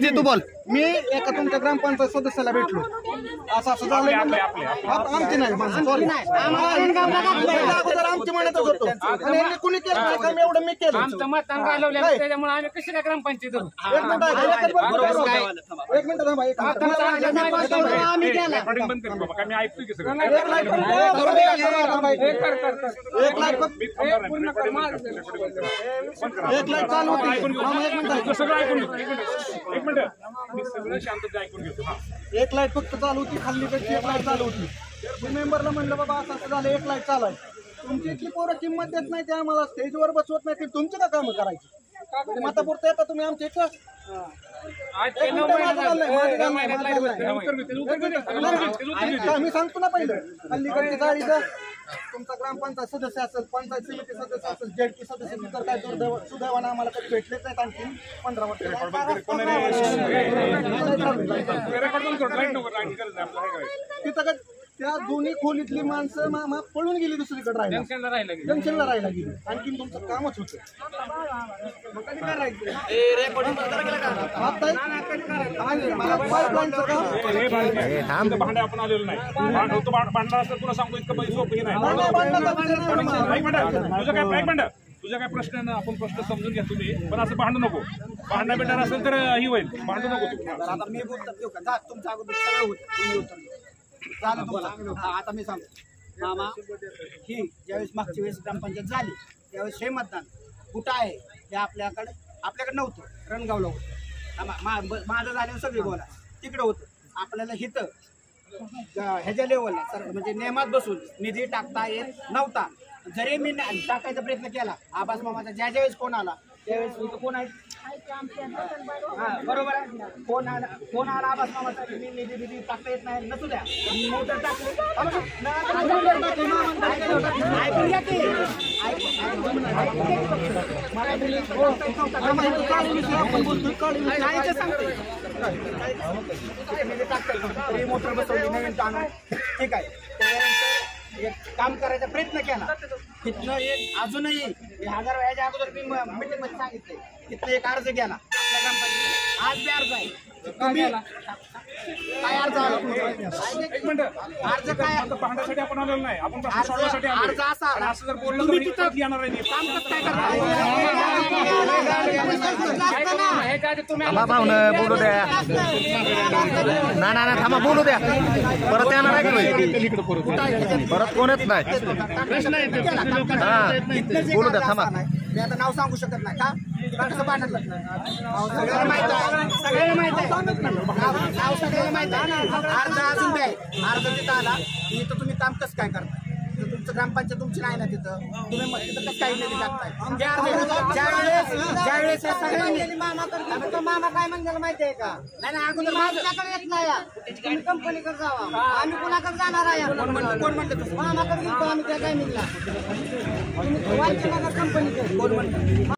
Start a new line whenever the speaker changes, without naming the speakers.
तू बोल मी एका तुमच्या ग्रामपंचायत सदस्याला भेटलो असं झालं आमची नाही सॉरी आमची म्हणतच होतो आणि कुणी केलं काम एवढं मी केलं
आमचं मतदान घालवलं त्याच्यामुळे आम्ही कशी काय ग्रामपंचायत
एक मिनिट थांबा एक लाख चालू होती
सगळं ऐकून मी सगळं शांतता ऐकून घेतो.
एक लाईट फक्त चालू होती खाल्लीकडची एक लाईट चालू होती. मी मेंबरला म्हणलं बाबा असं झालं एक लाईट चालू आहे. तुमची इथली पोरं किंमत देत नाही ते आम्हाला स्टेजवर बसवत नाही ते तुमची का कामं करायची मातापुरतं येता तुम्ही आमच्या इथं मी सांगतो ना पहिलं अलीकडची गाडीचं तुमचा ग्रामपंचायत सदस्य असेल पंचायत समिती सदस्य असेल जेडपी सदस्य तर काय सुदैवानं आम्हाला कधी भेटलेच नाहीत आणखी 15 वर्ष तिथं त्या दोन्ही खोलीतली माणसं पळून गेली दुसरीकडे राहिला जंक्शनला राहायला गेली आणखी तुमचं कामच होतं
भांडे आपण आलेलो नाही भांडणार असं तुला सांगतो इतकं पैसे सोपं नाही. तुझा काय प्रश्न आहे ना आपण प्रश्न समजून घ्या तुम्ही पण असं भांडू नको भांडणं भेटणार असेल तर ही होईल भांडू नको तू
आता मी बोलतो तुमचं अगोदर सगळं होतं आता मी सांगतो मामा ही ज्यावेळेस मागच्या वेळेस ग्रामपंचायत झाली त्यावेळेस हे मतदान कुठं आहे हे आपल्याकडे नव्हतं रणगावला होतं माझं झाल्यावर सगळी बोला तिकडं होतं आपल्याला हिथं ह्याच्या लेवलला सर म्हणजे नियमात बसून निधी टाकता येत नव्हता जरी मी टाकायचा प्रयत्न केला आबास मामाचा ज्या ज्यावेळेस कोण आला त्यावेळेस इथं कोण आहे हा बरोबर आहे फोन आला आबास मामाचा मी निधी टाकता येत नाही नसू द्या मोटर टाकले मोटर बसवली नवीन आणून ठीक आहे त्यानंतर एक काम करायचा प्रयत्न केला तिथनं एक अजूनही 1000 वेळाच्या अगोदर मी मीटिंग मध्ये सांगितले तिथनं एक अर्ज गेला आपल्या ग्रामपंचायत आज बी अर्ज आहे तुम्ही काय अर्ज आला
एक मिनिट
अर्ज काय
भांडण्यासाठी आपण आलेलो नाही आपण सोडवण्यासाठी
अर्ज असा
असं जर बोललं तर तिथं येणार नाही
काम कसं काय
भाऊन बोलू द्या ना थांबा बोलू द्या परत येणार आहे परत कोणच नाही बोलू द्या थांबा
मी आता नाव सांगू शकत नाही का कसं पाठवलं सगळ्याला माहित आहे सगळ्याला माहित आहे नाव सगळ्याला माहित आहे अर्ज अजून द्याय अर्ज तिथं आला इथं तुम्ही काम कसं काय करता तुमचं ग्रामपंचायत तुमची नाही ना तिथं तुम्ही तिथं कसं काही निधी टाकताय ज्यावेळेस सगळ्यांनी मामा काय म्हणलं माहिती आहे का नाही अगोदर माझ्याकडे येत नाही कंपनीकडे जावा आम्ही कोणाकडे जाणार आहे कोण म्हणलं मामाकडे गेलो आम्ही त्या टायमिंगला कंपनीकडे कोण म्हणलं